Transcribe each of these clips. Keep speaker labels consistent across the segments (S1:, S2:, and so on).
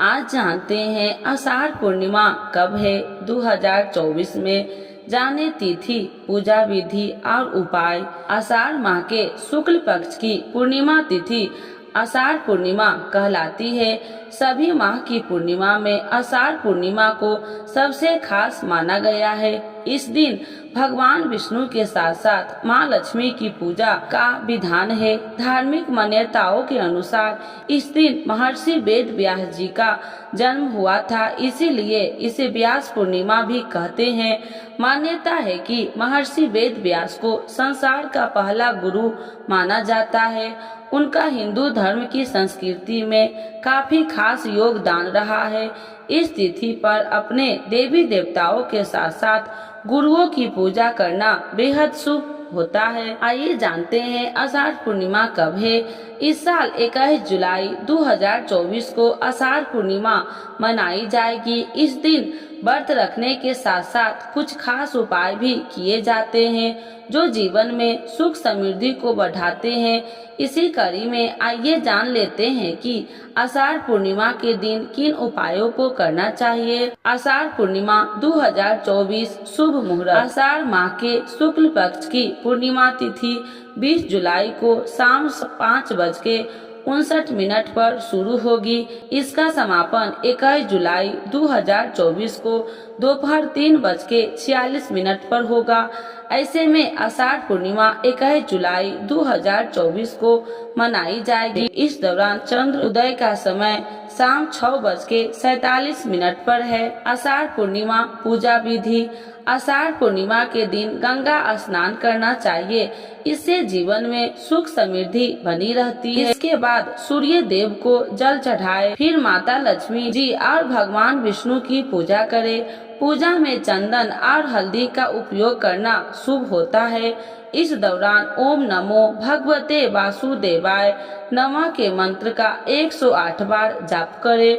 S1: आज जानते हैं आषाढ़ पूर्णिमा कब है। 2024 में जाने तिथि, पूजा विधि और उपाय। आषाढ़ माह के शुक्ल पक्ष की पूर्णिमा तिथि आषाढ़ पूर्णिमा कहलाती है। सभी माह की पूर्णिमा में आषाढ़ पूर्णिमा को सबसे खास माना गया है। इस दिन भगवान विष्णु के साथ साथ माँ लक्ष्मी की पूजा का विधान है। धार्मिक मान्यताओं के अनुसार इस दिन महर्षि वेद व्यास जी का जन्म हुआ था, इसीलिए इसे व्यास पूर्णिमा भी कहते हैं। मान्यता है कि महर्षि वेद व्यास को संसार का पहला गुरु माना जाता है। उनका हिंदू धर्म की संस्कृति में काफी खास योगदान रहा है। इस तिथि पर अपने देवी देवताओं के साथ साथ गुरुओं की पूजा करना बेहद शुभ होता है। आइए जानते हैं आषाढ़ पूर्णिमा कब है। इस साल 21 जुलाई 2024 को आषाढ़ पूर्णिमा मनाई जाएगी। इस दिन व्रत रखने के साथ साथ कुछ खास उपाय भी किए जाते हैं जो जीवन में सुख समृद्धि को बढ़ाते हैं। इसी कड़ी में आइए जान लेते हैं कि आषाढ़ पूर्णिमा के दिन किन उपायों को करना चाहिए। आषाढ़ पूर्णिमा 2024 शुभ मुहूर्त। आषाढ़ माह के शुक्ल पक्ष की पूर्णिमा तिथि 20 जुलाई को शाम 5:59 पर शुरू होगी। इसका समापन 21 जुलाई 2024 को दोपहर 3:46 पर होगा। ऐसे में आषाढ़ पूर्णिमा 21 जुलाई 2024 को मनाई जाएगी। इस दौरान चंद्र उदय का समय शाम 6:47 पर है। आषाढ़ पूर्णिमा पूजा विधि। आषाढ़ पूर्णिमा के दिन गंगा स्नान करना चाहिए, इससे जीवन में सुख समृद्धि बनी रहती है। इसके बाद सूर्य देव को जल चढ़ाए, फिर माता लक्ष्मी जी और भगवान विष्णु की पूजा करें। पूजा में चंदन और हल्दी का उपयोग करना शुभ होता है। इस दौरान ओम नमो भगवते वासुदेवाय नमः के मंत्र का 108 बार जाप करें।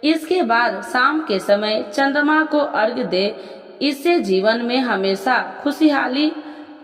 S1: इसके बाद शाम के समय चंद्रमा को अर्घ्य दे, इससे जीवन में हमेशा खुशहाली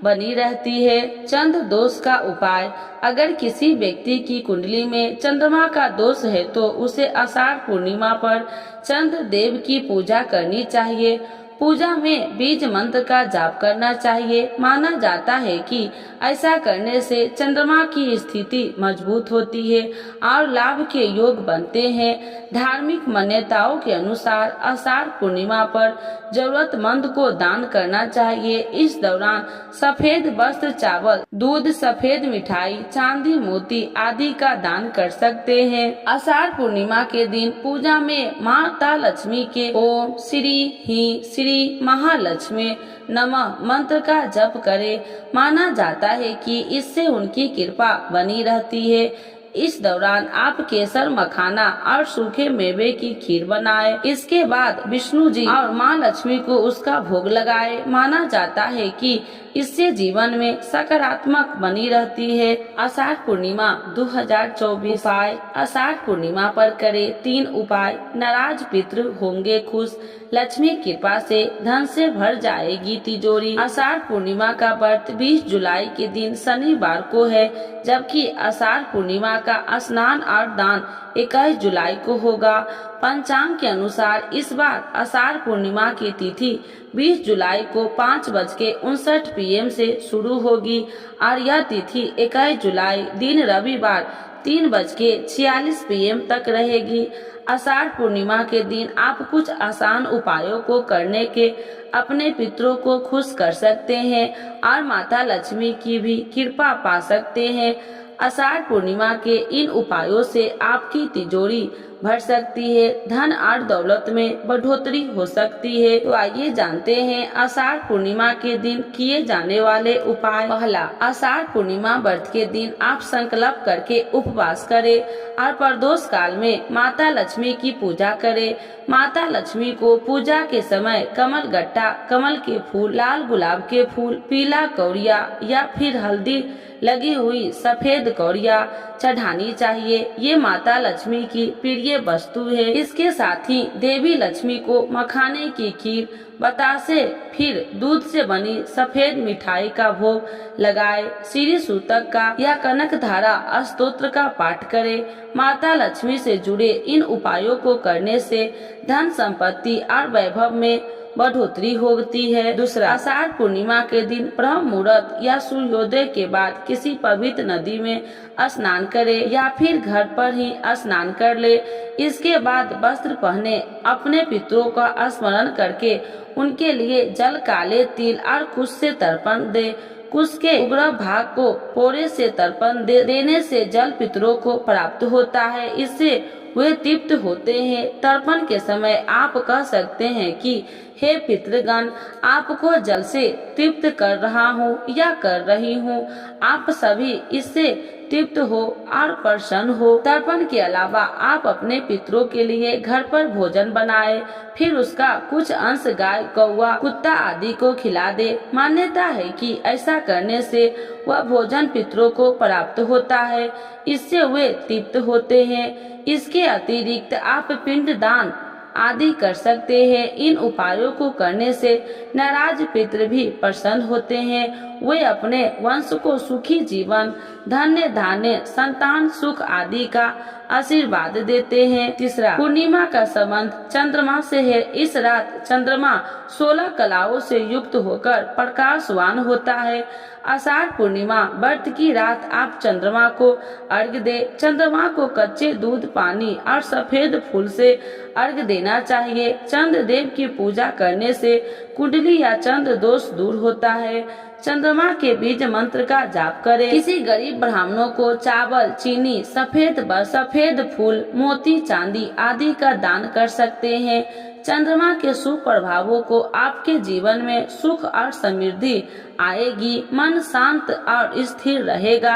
S1: बनी रहती है। चंद्र दोष का उपाय। अगर किसी व्यक्ति की कुंडली में चंद्रमा का दोष है तो उसे आषाढ़ पूर्णिमा पर चंद्र देव की पूजा करनी चाहिए। पूजा में बीज मंत्र का जाप करना चाहिए। माना जाता है कि ऐसा करने से चंद्रमा की स्थिति मजबूत होती है और लाभ के योग बनते हैं। धार्मिक मान्यताओं के अनुसार आषाढ़ पूर्णिमा पर जरूरतमंद को दान करना चाहिए। इस दौरान सफेद वस्त्र, चावल, दूध, सफेद मिठाई, चांदी, मोती आदि का दान कर सकते हैं। आषाढ़ पूर्णिमा के दिन पूजा में माता लक्ष्मी के ओम श्री महालक्ष्मी नमः मंत्र का जप करें। माना जाता है कि इससे उनकी कृपा बनी रहती है। इस दौरान आप केसर, मखाना और सूखे मेवे की खीर बनाएं। इसके बाद विष्णु जी और माँ लक्ष्मी को उसका भोग लगाएं। माना जाता है कि इससे जीवन में सकारात्मक बनी रहती है। आषाढ़ पूर्णिमा 2024 उपाय। आषाढ़ पूर्णिमा पर करें 3 उपाय। नाराज पितृ होंगे खुश, लक्ष्मी कृपा से धन से भर जाएगी तिजोरी। आषाढ़ पूर्णिमा का व्रत 20 जुलाई के दिन शनिवार को है, जबकि आषाढ़ पूर्णिमा का स्नान और दान 21 जुलाई को होगा। पंचांग के अनुसार इस बार आषाढ़ पूर्णिमा की तिथि 20 जुलाई को 5:59 PM से शुरू होगी और यह तिथि 21 जुलाई दिन रविवार 3:46 PM तक रहेगी। आषाढ़ पूर्णिमा के दिन आप कुछ आसान उपायों को करने के अपने पितरों को खुश कर सकते हैं और माता लक्ष्मी की भी कृपा पा सकते हैं। आषाढ़ पूर्णिमा के इन उपायों से आपकी तिजोरी भर सकती है, धन और दौलत में बढ़ोतरी हो सकती है। तो आइए जानते हैं आषाढ़ पूर्णिमा के दिन किए जाने वाले उपाय। पहला, आषाढ़ पूर्णिमा व्रत के दिन आप संकल्प करके उपवास करें और प्रदोष काल में माता लक्ष्मी की पूजा करें। माता लक्ष्मी को पूजा के समय कमल गट्टा, कमल के फूल, लाल गुलाब के फूल, पीला कौड़िया या फिर हल्दी लगी हुई सफेद कौड़िया चढ़ानी चाहिए। ये माता लक्ष्मी की प्रिय वस्तु है। इसके साथ ही देवी लक्ष्मी को मखाने की खीर, बतासे फिर दूध से बनी सफेद मिठाई का भोग लगाए। श्री सूतक का या कनक धारा स्तोत्र का पाठ करें। माता लक्ष्मी से जुड़े इन उपायों को करने से धन संपत्ति और वैभव में बढ़ोतरी होती है। दूसरा, आषाढ़ पूर्णिमा के दिन ब्रह्म मुहूर्त या सूर्योदय के बाद किसी पवित्र नदी में स्नान करें या फिर घर पर ही स्नान कर ले। इसके बाद वस्त्र पहने अपने पितरों का स्मरण करके उनके लिए जल, काले तिल और कुश से तर्पण दे। कुश के उग्र भाग को पोरे से तर्पण देने से जल पितरों को प्राप्त होता है। इससे वे तृप्त होते हैं। तर्पण के समय आप कह सकते हैं कि हे पितृगण, आपको जल से तृप्त कर रहा हूँ या कर रही हूँ। आप सभी इससे तृप्त हो और प्रसन्न हो। तर्पण के अलावा आप अपने पितरों के लिए घर पर भोजन बनाए, फिर उसका कुछ अंश गाय, कौवा, कुत्ता आदि को खिला दे। मान्यता है कि ऐसा करने से वह भोजन पितरों को प्राप्त होता है, इससे वे तृप्त होते हैं। इसके अतिरिक्त आप पिंड दान आदि कर सकते हैं। इन उपायों को करने से नाराज पितृ भी प्रसन्न होते हैं। वे अपने वंश को सुखी जीवन, धन्य धान्य, संतान सुख आदि का आशीर्वाद देते हैं। तीसरा, पूर्णिमा का संबंध चंद्रमा से है। इस रात चंद्रमा 16 कलाओं से युक्त होकर प्रकाशवान होता है। आषाढ़ पूर्णिमा व्रत की रात आप चंद्रमा को अर्घ्य दे। चंद्रमा को कच्चे दूध, पानी और सफेद फूल से अर्घ्य देना चाहिए। चंद्र देव की पूजा करने से कुंडली या चंद्र दोष दूर होता है। चंद्रमा के बीज मंत्र का जाप करें। किसी गरीब ब्राह्मणों को चावल, चीनी, सफेद फूल, मोती, चांदी आदि का दान कर सकते हैं। चंद्रमा के शुभ प्रभावों को आपके जीवन में सुख और समृद्धि आएगी। मन शांत और स्थिर रहेगा।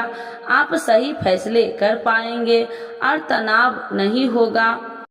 S1: आप सही फैसले कर पाएंगे और तनाव नहीं होगा।